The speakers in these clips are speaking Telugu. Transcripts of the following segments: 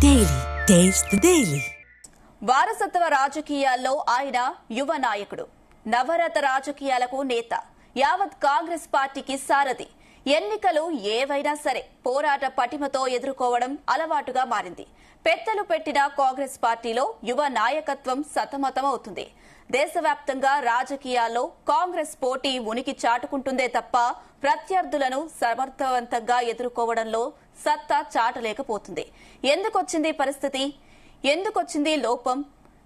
Daily taste daily. వారసత్వ రాజకీయాల్లో ఆయన యువ నాయకుడు, నవరత రాజకీయాలకు నేత, యావత్ కాంగ్రెస్ పార్టీకి సారథి. ఎన్నికలు ఏవైనా సరే పోరాట పటిమతో ఎదుర్కోవడం అలవాటుగా మారింది. పెద్దలు పెట్టిన కాంగ్రెస్ పార్టీలో యువ నాయకత్వం సతమతమవుతుంది. దేశవ్యాప్తంగా రాజకీయాల్లో కాంగ్రెస్ పోటీ ఉనికి చాటుకుంటుందే తప్ప ప్రత్యర్థులను సమర్థవంతంగా ఎదుర్కోవడంలో సత్తా చాటలేకపోతుంది. ఎందుకొచ్చింది పరిస్థితి? ఎందుకొచ్చింది లోపం?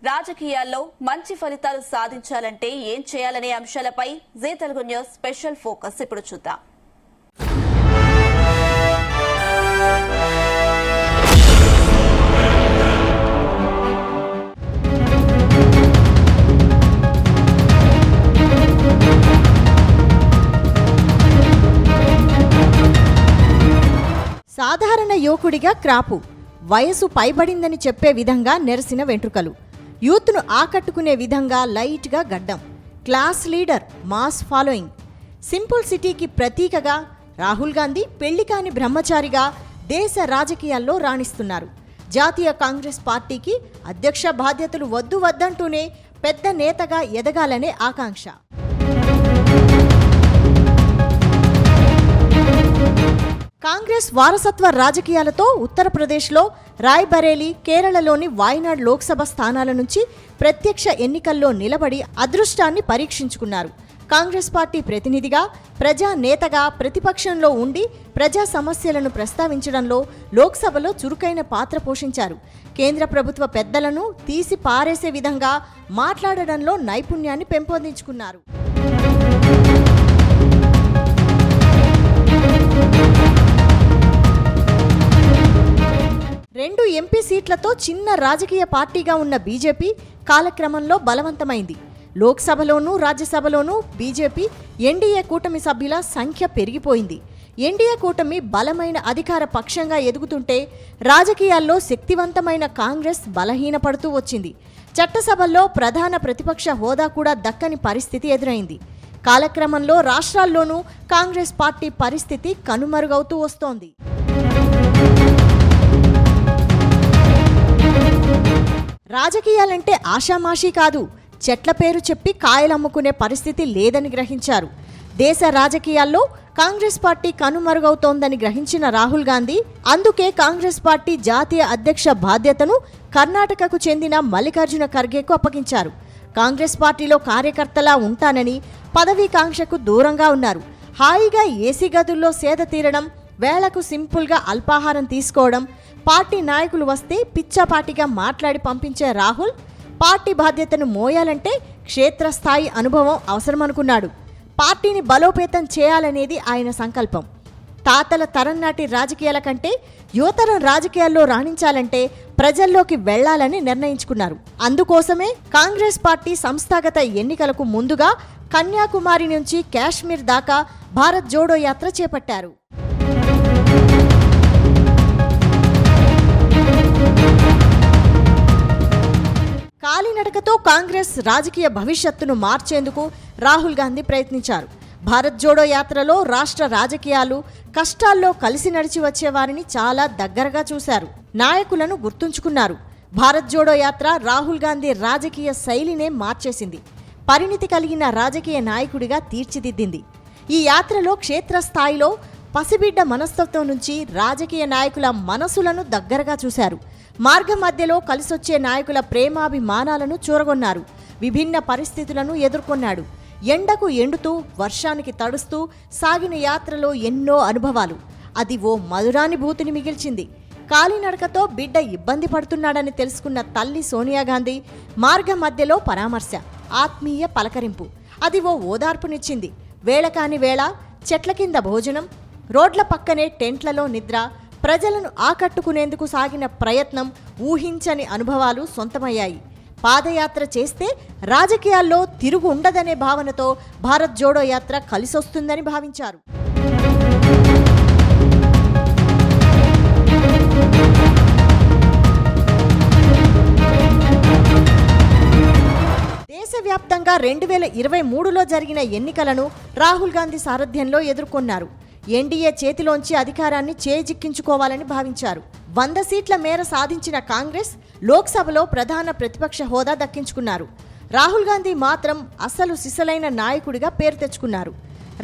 రాజకీయాల్లో మంచి ఫలితాలు సాధించాలంటే ఏం చేయాలనే అంశాలపై Zee Telugu news special focus ఇప్పుడు చూద్దాం. సాధారణ యువకుడిగా క్రాపు, వయసు పైబడిందని చెప్పే విధంగా నెరసిన వెంట్రుకలు, యూత్ను ఆకట్టుకునే విధంగా లైట్గా గడ్డం, class leader, mass following. Simple సిటీకి ప్రతీకగా రాహుల్ గాంధీ పెళ్లి కాని బ్రహ్మచారిగా దేశ రాజకీయాల్లో రాణిస్తున్నారు. జాతీయ కాంగ్రెస్ పార్టీకి అధ్యక్ష బాధ్యతలు వద్దంటూనే పెద్ద నేతగా ఎదగాలనే ఆకాంక్ష. కాంగ్రెస్ వారసత్వ రాజకీయాలతో ఉత్తరప్రదేశ్లో రాయ్బరేలీ, కేరళలోని వాయనాడ్ లోక్సభ స్థానాల నుంచి ప్రత్యక్ష ఎన్నికల్లో నిలబడి అదృష్టాన్ని పరీక్షించుకున్నారు. కాంగ్రెస్ పార్టీ ప్రతినిధిగా, ప్రజా నేతగా ప్రతిపక్షంలో ఉండి ప్రజా సమస్యలను ప్రస్తావించడంలో లోక్సభలో చురుకైన పాత్ర పోషించారు. కేంద్ర ప్రభుత్వ పెద్దలను తీసి పారేసే విధంగా మాట్లాడడంలో నైపుణ్యాన్ని పెంపొందించుకున్నారు. రెండు ఎంపీ సీట్లతో చిన్న రాజకీయ పార్టీగా ఉన్న బీజేపీ కాలక్రమంలో బలవంతమైంది. లోక్సభలోనూ రాజ్యసభలోనూ బీజేపీ ఎన్డీఏ కూటమి సభ్యుల సంఖ్య పెరిగిపోయింది. ఎన్డీఏ కూటమి బలమైన అధికార పక్షంగా ఎదుగుతుంటే రాజకీయాల్లో శక్తివంతమైన కాంగ్రెస్ బలహీనపడుతూ వచ్చింది. చట్టసభల్లో ప్రధాన ప్రతిపక్ష హోదా కూడా దక్కని పరిస్థితి ఎదురైంది. కాలక్రమంలో రాష్ట్రాల్లోనూ కాంగ్రెస్ పార్టీ పరిస్థితి కనుమరుగవుతూ వస్తోంది. రాజకీయాలంటే ఆషామాషీ కాదు, చెట్ల పేరు చెప్పి కాయలమ్ముకునే పరిస్థితి లేదని గ్రహించారు. దేశ రాజకీయాల్లో కాంగ్రెస్ పార్టీ కనుమరుగవుతోందని గ్రహించిన రాహుల్ గాంధీ అందుకే కాంగ్రెస్ పార్టీ జాతీయ అధ్యక్ష బాధ్యతను కర్ణాటకకు చెందిన మల్లికార్జున ఖర్గేకు అప్పగించారు. కాంగ్రెస్ పార్టీలో కార్యకర్తలా ఉంటానని పదవీకాంక్షకు దూరంగా ఉన్నారు. హాయిగా ఏసీ గదుల్లో సేద తీరడం, వేళకు సింపుల్గా అల్పాహారం తీసుకోవడం, పార్టీ నాయకులు వస్తే పిచ్చాపాటిగా మాట్లాడి పంపించే రాహుల్ పార్టీ బాధ్యతను మోయాలంటే క్షేత్రస్థాయి అనుభవం అవసరమనుకున్నాడు. పార్టీని బలోపేతం చేయాలనేది ఆయన సంకల్పం. తాతల తరం నాటి రాజకీయాల కంటే యువతరం రాజకీయాల్లో రాణించాలంటే ప్రజల్లోకి వెళ్లాలని నిర్ణయించుకున్నారు. అందుకోసమే కాంగ్రెస్ పార్టీ సంస్థాగత ఎన్నికలకు ముందుగా కన్యాకుమారి నుంచి కాశ్మీర్ దాకా భారత్ జోడో యాత్ర చేపట్టారు. కాలినడకతో కాంగ్రెస్ రాజకీయ భవిష్యత్తును మార్చేందుకు రాహుల్ గాంధీ ప్రయత్నించారు. భారత్ జోడో యాత్రలో రాష్ట్ర రాజకీయాలు కష్టాల్లో కలిసి నడిచి వచ్చేవారిని చాలా దగ్గరగా చూశారు. నాయకులను గుర్తుంచుకున్నారు. భారత్ జోడో యాత్ర రాహుల్ గాంధీ రాజకీయ శైలినే మార్చేసింది. పరిణితి కలిగిన రాజకీయ నాయకుడిగా తీర్చిదిద్దింది. ఈ యాత్రలో క్షేత్రస్థాయిలో పసిబిడ్డ మనస్తత్వం నుంచి రాజకీయ నాయకుల మనసులను దగ్గరగా చూశారు. మార్గ మధ్యలో కలిసొచ్చే నాయకుల ప్రేమాభిమానాలను చూరగొన్నారు. విభిన్న పరిస్థితులను ఎదుర్కొన్నాడు. ఎండకు ఎండుతూ, వర్షానికి తడుస్తూ సాగిన యాత్రలో ఎన్నో అనుభవాలు. అది ఓ మధురానుభూతిని మిగిల్చింది. కాలినడకతో బిడ్డ ఇబ్బంది పడుతున్నాడని తెలుసుకున్న తల్లి సోనియా గాంధీ మార్గ మధ్యలో పరామర్శ, ఆత్మీయ పలకరింపు. అది ఓ ఓదార్పునిచ్చింది. వేళ కాని వేళ చెట్ల కింద భోజనం, రోడ్ల పక్కనే టెంట్లలో నిద్ర, ప్రజలను ఆకట్టుకునేందుకు సాగిన ప్రయత్నం, ఊహించని అనుభవాలు సొంతమయ్యాయి. పాదయాత్ర చేస్తే రాజకీయాల్లో తిరుగు ఉండదనే భావనతో భారత్ జోడో యాత్ర కలిసొస్తుందని భావించారు. దేశవ్యాప్తంగా 2023లో జరిగిన ఎన్నికలను రాహుల్ గాంధీ సారథ్యంలో ఎదుర్కొన్నారు. ఎన్డీఏ చేతిలోంచి అధికారాన్ని చేజిక్కించుకోవాలని భావించారు. 100 సీట్ల మేర సాధించిన కాంగ్రెస్ లోక్సభలో ప్రధాన ప్రతిపక్ష హోదా దక్కించుకున్నారు. రాహుల్ గాంధీ మాత్రం అసలు సిసలైన నాయకుడిగా పేరు తెచ్చుకున్నారు.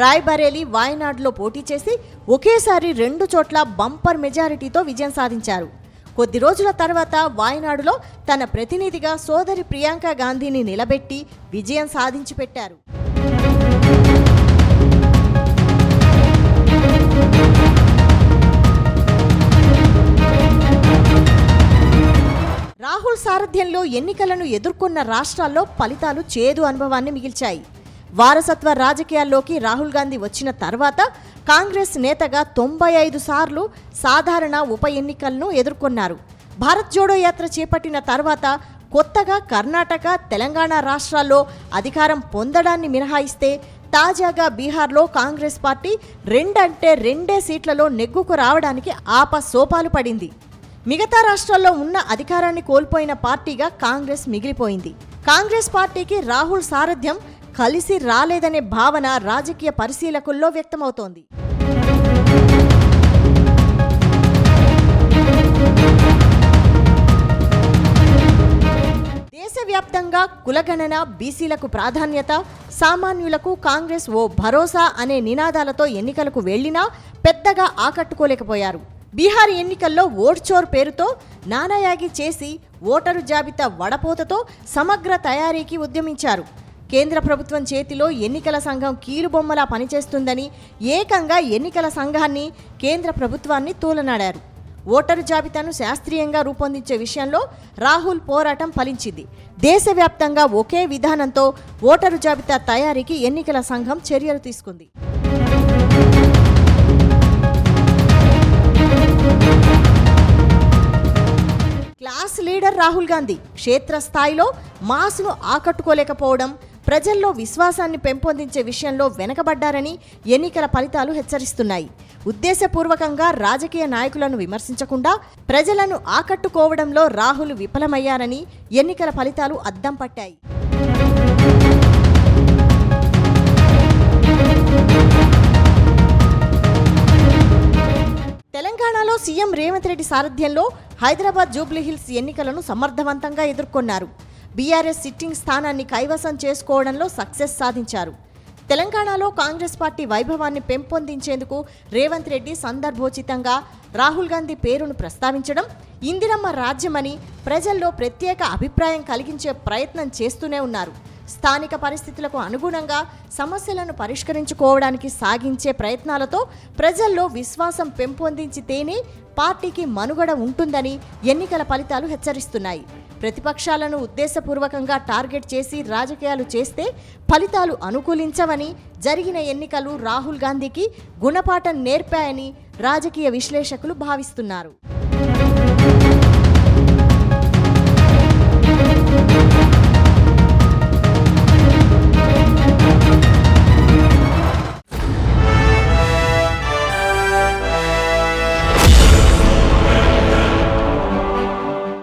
రాయ్బరేలీ, వాయనాడ్లో పోటీ చేసి ఒకేసారి 2 చోట్ల బంపర్ మెజారిటీతో విజయం సాధించారు. కొద్ది రోజుల తర్వాత వాయనాడులో తన ప్రతినిధిగా సోదరి ప్రియాంక గాంధీని నిలబెట్టి విజయం సాధించి పెట్టారు. రాహుల్ సారథ్యంలో ఎన్నికలను ఎదుర్కొన్న రాష్ట్రాల్లో ఫలితాలు చేదు అనుభవాన్ని మిగిల్చాయి. వారసత్వ రాజకీయాల్లోకి రాహుల్ గాంధీ వచ్చిన తర్వాత కాంగ్రెస్ నేతగా 95 సార్లు సాధారణ ఉప ఎన్నికలను ఎదుర్కొన్నారు. భారత్ జోడో యాత్ర చేపట్టిన తర్వాత కొత్తగా కర్ణాటక, తెలంగాణ రాష్ట్రాల్లో అధికారం పొందడాన్ని మినహాయిస్తే తాజాగా బీహార్లో కాంగ్రెస్ పార్టీ 2 సీట్లలో నెగ్గుకు రావడానికి ఆపసోపాలు పడింది. మిగతా రాష్ట్రాల్లో ఉన్న అధికారాన్ని కోల్పోయిన పార్టీగా కాంగ్రెస్ మిగిలిపోయింది. కాంగ్రెస్ పార్టీకి రాహుల్ సారథ్యం కలిసి రాలేదనే భావన రాజకీయ పరిశీలకుల్లో వ్యక్తమవుతోంది. దేశవ్యాప్తంగా కులగణన, బీసీలకు ప్రాధాన్యత, సామాన్యులకు కాంగ్రెస్ ఓ భరోసా అనే నినాదాలతో ఎన్నికలకు వెళ్లినా పెద్దగా ఆకట్టుకోలేకపోయారు. బీహార్ ఎన్నికల్లో ఓట్చోర్ పేరుతో నానాయాగి చేసి ఓటరు జాబితా వడపోతతో సమగ్ర తయారీకి ఉద్యమించారు. కేంద్ర ప్రభుత్వం చేతిలో ఎన్నికల సంఘం కీలుబొమ్మలా పనిచేస్తుందని ఏకంగా ఎన్నికల సంఘాన్ని, కేంద్ర ప్రభుత్వాన్ని తూలనాడారు. ఓటరు జాబితాను శాస్త్రీయంగా రూపొందించే విషయంలో రాహుల్ పోరాటం ఫలించింది. దేశవ్యాప్తంగా ఒకే విధానంతో ఓటరు జాబితా తయారీకి ఎన్నికల సంఘం చర్యలు తీసుకుంది. క్లాస్ లీడర్ రాహుల్ గాంధీ క్షేత్రస్థాయిలో మాస్ను ఆకట్టుకోలేకపోవడం, ప్రజల్లో విశ్వాసాన్ని పెంపొందించే విషయంలో వెనకబడ్డారని ఎన్నికల ఫలితాలు హెచ్చరిస్తున్నాయి. ఉద్దేశపూర్వకంగా రాజకీయ నాయకులను విమర్శించకుండా ప్రజలను ఆకట్టుకోవడంలో రాహుల్ విఫలమయ్యారని ఎన్నికల ఫలితాలు అద్దం పట్టాయి. తెలంగాణలో సీఎం రేవంత్ రెడ్డి సారథ్యంలో హైదరాబాద్ జూబ్లీహిల్స్ ఎన్నికలను సమర్థవంతంగా ఎదుర్కొన్నారు. బీఆర్ఎస్ సిట్టింగ్ స్థానాన్ని కైవసం చేసుకోవడంలో సక్సెస్ సాధించారు. తెలంగాణలో కాంగ్రెస్ పార్టీ వైభవాన్ని పెంపొందించేందుకు రేవంత్ రెడ్డి సందర్భోచితంగా రాహుల్ గాంధీ పేరును ప్రస్తావించడం, ఇందిరమ్మ రాజ్యమని ప్రజల్లో ప్రత్యేక అభిప్రాయం కలిగించే ప్రయత్నం చేస్తూనే ఉన్నారు. స్థానిక పరిస్థితులకు అనుగుణంగా సమస్యలను పరిష్కరించుకోవడానికి సాగించే ప్రయత్నాలతో ప్రజల్లో విశ్వాసం పెంపొందించితేనే పార్టీకి మనుగడ ఉంటుందని ఎన్నికల ఫలితాలు హెచ్చరిస్తున్నాయి. ప్రతిపక్షాలను ఉద్దేశపూర్వకంగా టార్గెట్ చేసి రాజకీయాలు చేస్తే ఫలితాలు అనుకూలించవని, జరిగిన ఎన్నికలు రాహుల్ గాంధీకి గుణపాఠం నేర్పాయని రాజకీయ విశ్లేషకులు భావిస్తున్నారు.